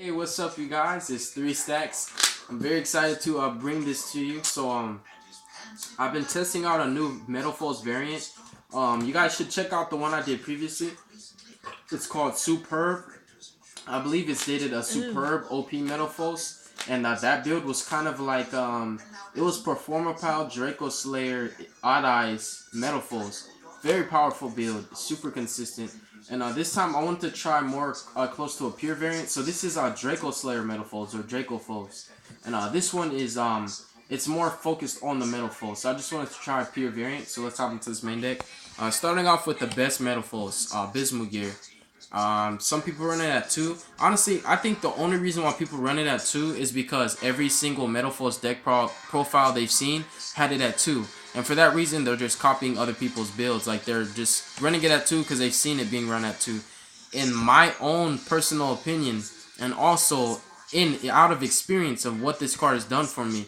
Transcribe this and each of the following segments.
Hey, what's up, you guys? It's 3 Stacks. I'm very excited to bring this to you. I've been testing out a new Metalfoes variant. You guys should check out the one I did previously. It's called Superb. I believe it's dated a Superb OP Metalfoes, and that build was kind of like it was Performapal Draco Slayer Odd Eyes Metalfoes. Very powerful build, super consistent. And this time I want to try more close to a pure variant. So this is Draco Slayer Metalfoes or Dracofoes, and this one is it's more focused on the Metalfoes. So I just wanted to try a pure variant. So let's hop into this main deck. Starting off with the best Metalfoes, Bismugear. Some people run it at 2. Honestly, I think the only reason why people run it at 2 is because every single Metalfoes deck profile they've seen had it at 2. And for that reason, they're just copying other people's builds. Like, they're just running it at 2 because they've seen it being run at 2. In my own personal opinion, and also out of experience of what this card has done for me,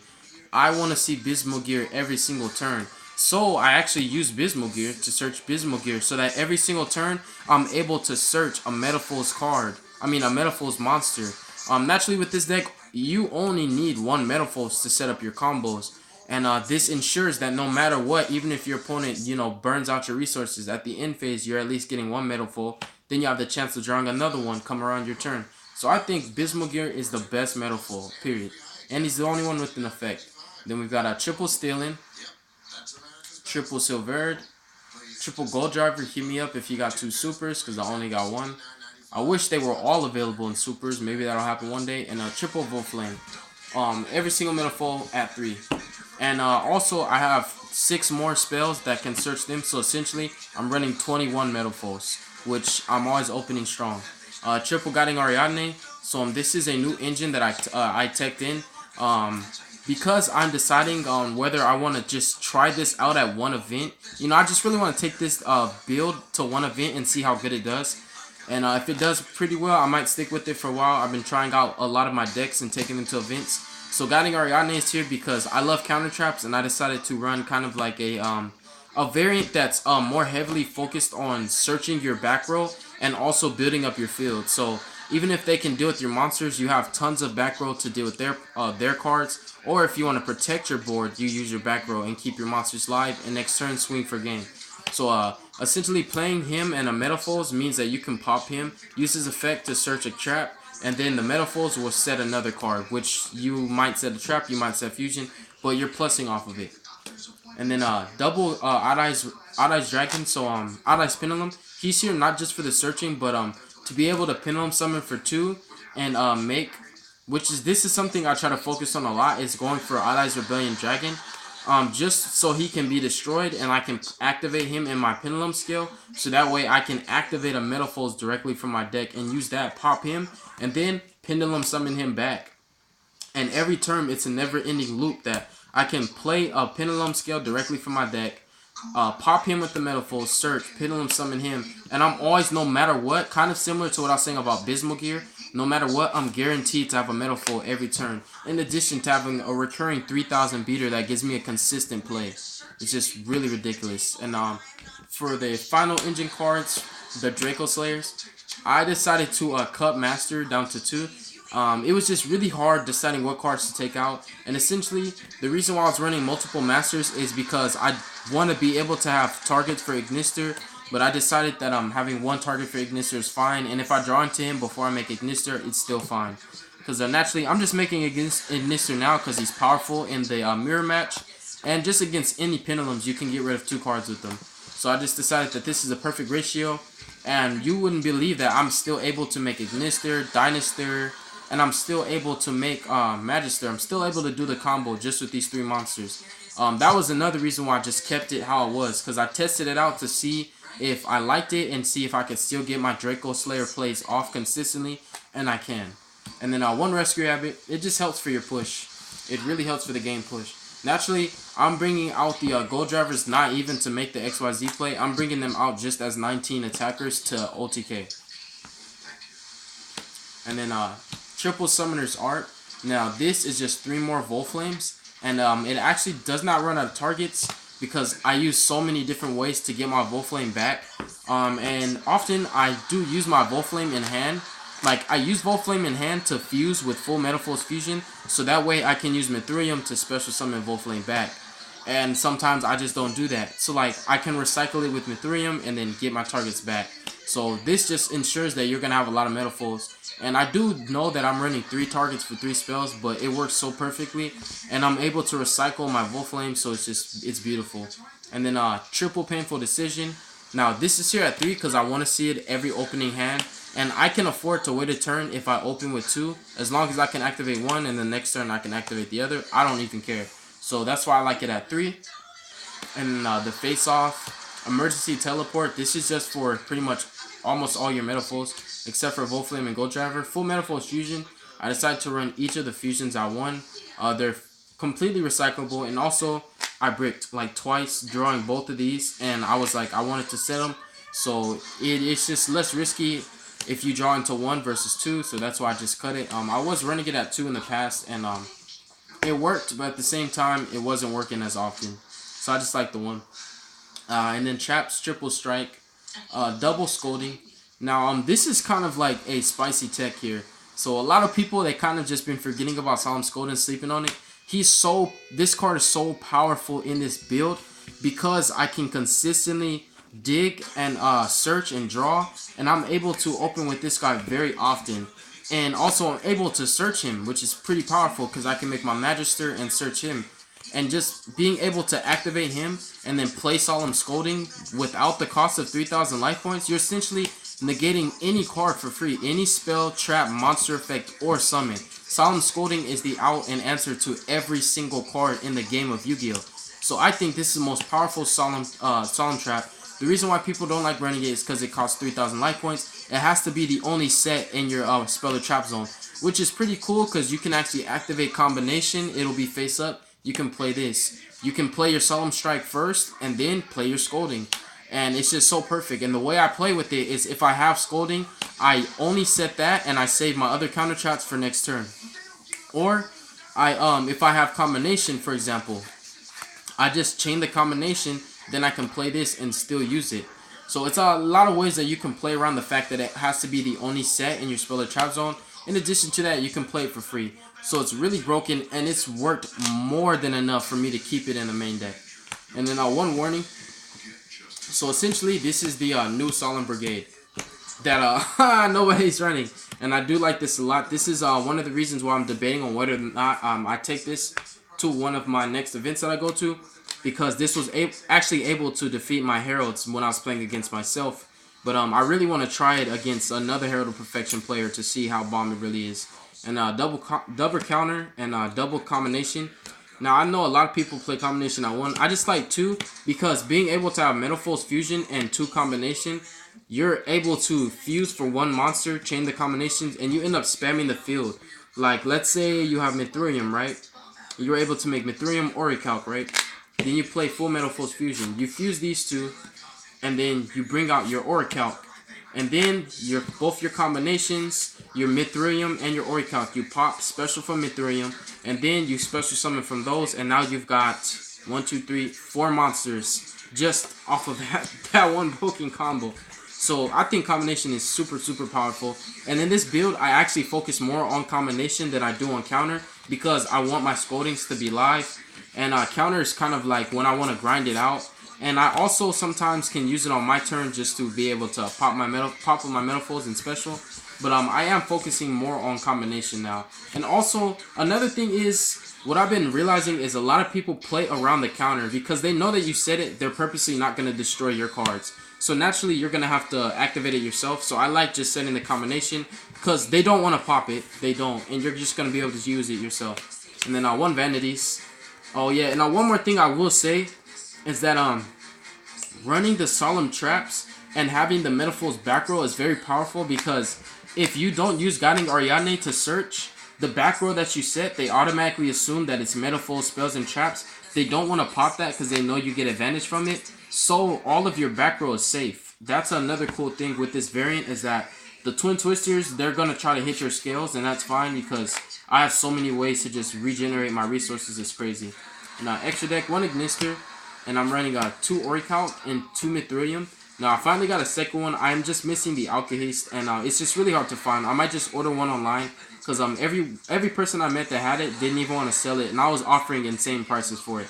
I want to see Bismugear every single turn. So I actually use Bismugear to search Bismugear so that every single turn I'm able to search a Metalfoes card. A Metalfoes monster. Naturally with this deck, you only need one Metalfoes to set up your combos. And this ensures that no matter what, even if your opponent, burns out your resources, at the end phase, you're at least getting one Metalfoes. Then you have the chance of drawing another one come around your turn. So I think Bismugear is the best Metalfoes, period. And he's the only one with an effect. Then we've got a triple Stealing, triple Silvered, triple Gold Driver. Hit me up if you got 2 supers, because I only got 1. I wish they were all available in supers. Maybe that'll happen one day. And a triple Volflame. Every single Metalfoes at 3. And also, I have 6 more spells that can search them. So essentially, I'm running 21 Metalfoes, which I'm always opening strong. Triple Guiding Ariadne. So this is a new engine that I teched in. Because I'm deciding on whether I want to just try this out at one event. I just really want to take this build to one event and see how good it does. And if it does pretty well, I might stick with it for a while. I've been trying out a lot of my decks and taking them to events. So Guiding Ariadne is here because I love counter traps, and I decided to run kind of like a variant that's more heavily focused on searching your back row and also building up your field. So even if they can deal with your monsters, you have tons of back row to deal with their cards. Or if you want to protect your board, you use your back row and keep your monsters live, and next turn swing for game. So essentially playing him and a Metalfoes means that you can pop him, use his effect to search a trap, and then the Metalfoes will set another card, which you might set a trap, you might set fusion, but you're plussing off of it. And then double Odd Eyes Dragon, so Odd Eyes Pendulum. He's here not just for the searching, but to be able to Pendulum summon for 2 and this is something I try to focus on a lot, is going for Odd Eyes Rebellion Dragon. Just so he can be destroyed and I can activate him in my Pendulum skill, so that way I can activate a Metalfoes directly from my deck and use that, pop him, and then Pendulum summon him back. And every turn it's a never-ending loop that I can play a Pendulum skill directly from my deck, pop him with the Metalfoes, search, Pendulum summon him, and I'm always, no matter what, kind of similar to what I was saying about Bismugear, no matter what, I'm guaranteed to have a Metalfoes every turn, in addition to having a recurring 3000 beater that gives me a consistent play. It's just really ridiculous. And for the final engine cards, the Draco Slayers, I decided to cut Master down to 2. It was just really hard deciding what cards to take out, and essentially the reason why I was running multiple Masters is because I want to be able to have targets for Ignister, but I decided that having one target for Ignister is fine, and if I draw into him before I make Ignister, it's still fine. Because naturally, I'm just making Ignister now because he's powerful in the mirror match, and just against any Pendulums, you can get rid of 2 cards with them. So I just decided that this is a perfect ratio, and you wouldn't believe that I'm still able to make Ignister, Dynaster, and I'm still able to make Magister. I'm still able to do the combo just with these 3 monsters. That was another reason why I just kept it how it was, because I tested it out to see if I liked it and see if I could still get my Draco Slayer plays off consistently, and I can. And then one Rescue Rabbit, it just helps for your push. It really helps for the game push. Naturally, I'm bringing out the Gold Drivers not even to make the XYZ play. I'm bringing them out just as 19 attackers to OTK. And then Triple Summoner's Art. Now this is just 3 more Volflames, and it actually does not run out of targets because I use so many different ways to get my Volflame back. And often I do use my Volflame in hand, like, I use Volflame in hand to fuse with full Metalfoes fusion, so that way I can use Mithrilium to special summon Volflame back. And sometimes I just don't do that. So like, I can recycle it with Mithrilium and then get my targets back. So this just ensures that you're going to have a lot of Metalfoes. And I do know that I'm running 3 targets for 3 spells, but it works so perfectly. And I'm able to recycle my Volflame, so it's beautiful. And then triple painful decision. Now this is here at 3 because I want to see it every opening hand. And I can afford to wait a turn if I open with 2. As long as I can activate 1 and the next turn I can activate the other. I don't even care. So that's why I like it at 3. And the face off, emergency teleport. This is just for pretty much almost all your Metalfoes, except for Volflame and Gold Driver. Full Metalfoes fusion. I decided to run each of the fusions at 1. They're completely recyclable, and also I bricked like twice, drawing both of these, and I was like, I wanted to set them, so it's just less risky if you draw into 1 versus 2. So that's why I just cut it. I was running it at 2 in the past, and it worked, but at the same time, it wasn't working as often. So I just like the 1. And then traps, triple strike, double scolding. Now, this is kind of like a spicy tech here. So a lot of people, they kind of just been forgetting about Solemn Scolding, sleeping on it. This card is so powerful in this build because I can consistently dig and search and draw, and I'm able to open with this guy very often. And also I'm able to search him, which is pretty powerful because I can make my Magister and search him. And just being able to activate him and then play Solemn Scolding without the cost of 3,000 life points, you're essentially negating any card for free. Any spell, trap, monster effect, or summon. Solemn Scolding is the out and answer to every single card in the game of Yu-Gi-Oh! So I think this is the most powerful Solemn Trap. The reason why people don't like running it is because it costs 3,000 life points. It has to be the only set in your spell or trap zone, which is pretty cool because you can actually activate combination. It'll be face up. You can play this. You can play your Solemn Strike first and then play your Scolding. And it's just so perfect. And the way I play with it is if I have Scolding, I only set that and I save my other counter traps for next turn. Or if I have combination, for example, I just chain the combination, then I can play this and still use it. So it's a lot of ways that you can play around the fact that it has to be the only set in your spell or trap zone. In addition to that, you can play it for free. So it's really broken, and it's worked more than enough for me to keep it in the main deck. And then one warning. So essentially, this is the new Solemn Brigade that nobody's running. And I do like this a lot. This is one of the reasons why I'm debating on whether or not I take this to one of my next events that I go to. Because this was actually able to defeat my Heralds when I was playing against myself. But I really want to try it against another Herald of Perfection player to see how bomb it really is. And double counter and double combination. Now I know a lot of people play combination at 1. I just like 2 because being able to have Metalfoes fusion and 2 combination, you're able to fuse for 1 monster, chain the combinations, and you end up spamming the field. Like let's say you have Mithrilium, right? You're able to make Mithrilium Orichalc, right? Then you play full Metalfoes fusion. You fuse these 2, and then you bring out your Orichalc. And then both your combinations, your Mithrilium and your Orichalc, you pop special from Mithrilium, and then you special summon from those, and now you've got 1, 2, 3, 4 monsters just off of that one broken combo. So I think combination is super, super powerful. And in this build, I actually focus more on combination than I do on counter because I want my Scoldings to be live. And counter is kind of like when I want to grind it out. And I also sometimes can use it on my turn just to be able to pop with my Metalfoes in special. But I am focusing more on combination now. And also, another thing is, what I've been realizing is a lot of people play around the counter because they know that you said it, they're purposely not going to destroy your cards. So naturally, you're going to have to activate it yourself. So I like just setting the combination because they don't want to pop it. They don't. And you're just going to be able to use it yourself. And then 1 Vanities. Oh yeah, and one more thing I will say is that running the Solemn Traps and having the Metalfoes back row is very powerful because if you don't use Guiding Ariadne to search, the back row that you set, they automatically assume that it's Metalfoes, spells, and traps. They don't want to pop that because they know you get advantage from it. So all of your back row is safe. That's another cool thing with this variant is that the Twin Twisters, they're going to try to hit your scales, and that's fine because I have so many ways to just regenerate my resources. It's crazy. Now, extra deck, 1 Ignister, and I'm running 2 Orichalc and 2 Mithrilium. Now I finally got a second one. I'm just missing the Alkahest, and it's just really hard to find. I might just order one online because every person I met that had it didn't even want to sell it, and I was offering insane prices for it.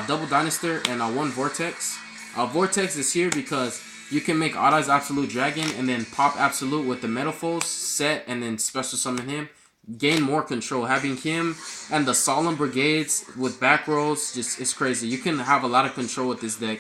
Double Dinosaur and one Vortex. Vortex is here because you can make Odd Eyes Absolute Dragon and then pop Absolute with the Metalfoes set and then special summon him. Gain more control. Having him and the Solemn Brigades with back rolls, just it's crazy. You can have a lot of control with this deck.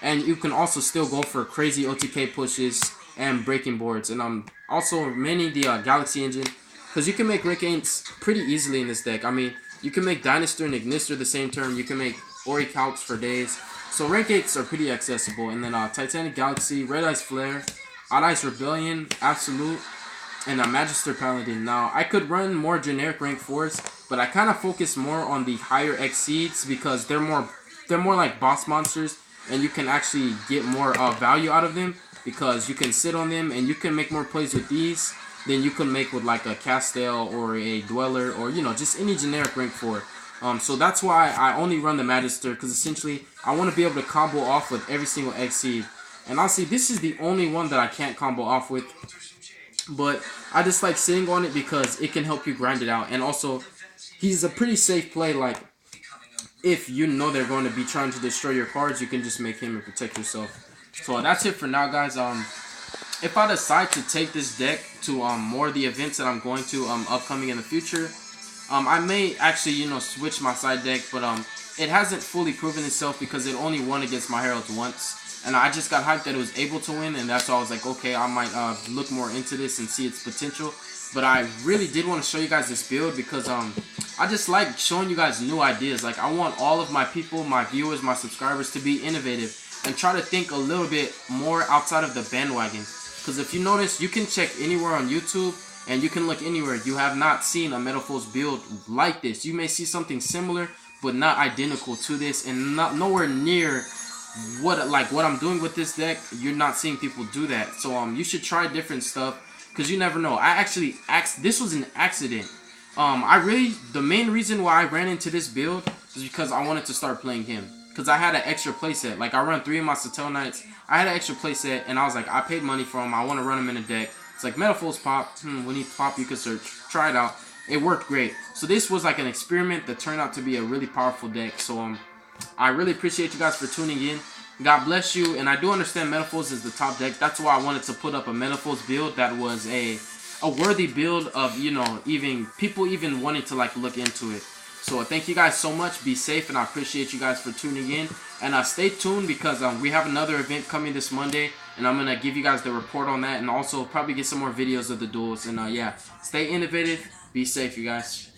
And you can also still go for crazy OTK pushes and breaking boards. And I'm also mainly the Galaxy Engine because you can make rank 8s pretty easily in this deck. I mean, you can make Dinosaur and Ignister the same turn. You can make Ori Calcs for days. So rank 8s are pretty accessible. And then Titanic Galaxy, Red Eyes Flare, Odd Eyes Rebellion, Absolute, and Magister Paladin. Now, I could run more generic rank 4s, but I kind of focus more on the higher Exceeds because they're more like boss monsters, and you can actually get more value out of them because you can sit on them and you can make more plays with these than you can make with like a Castell or a Dweller or, you know, just any generic rank 4. So that's why I only run the Magister, because essentially I want to be able to combo off with every single Exceed. And honestly, this is the only one that I can't combo off with. But I just like sitting on it because it can help you grind it out. And also, he's a pretty safe play. Like, if you know they're going to be trying to destroy your cards, you can just make him and protect yourself. So that's it for now, guys. If I decide to take this deck to more of the events that I'm going to upcoming in the future, I may actually, you know, switch my side deck. But it hasn't fully proven itself because it only won against my Heralds once. And I just got hyped that it was able to win, and that's why I was like, okay, I might look more into this and see its potential. But I really did want to show you guys this build because I just like showing you guys new ideas. Like, I want all of my people, my viewers, my subscribers to be innovative and try to think a little bit more outside of the bandwagon. Because if you notice, you can check anywhere on YouTube and you can look anywhere. You have not seen a Metalfoes build like this. You may see something similar, but not identical to this, and nowhere near what I'm doing with this deck. You're not seeing people do that. So you should try different stuff because you never know. I actually this was an accident. The main reason why I ran into this build is because I wanted to start playing him, because I had an extra playset. Like, I run 3 of my Satel Knights. I had an extra playset and I was like, I paid money for him, I want to run him in a deck. It's like, Metalfoes pop, we need pop, you can search. Try it out. It worked great. So this was like an experiment that turned out to be a really powerful deck. So I really appreciate you guys for tuning in. God bless you. And I do understand Metalfoes is the top deck. That's why I wanted to put up a Metalfoes build that was a worthy build of, you know, even people even wanting to like look into it. So thank you guys so much. Be safe, and I appreciate you guys for tuning in. And stay tuned because we have another event coming this Monday, and I'm gonna give you guys the report on that, and also probably get some more videos of the duels. And yeah, stay innovative. Be safe, you guys.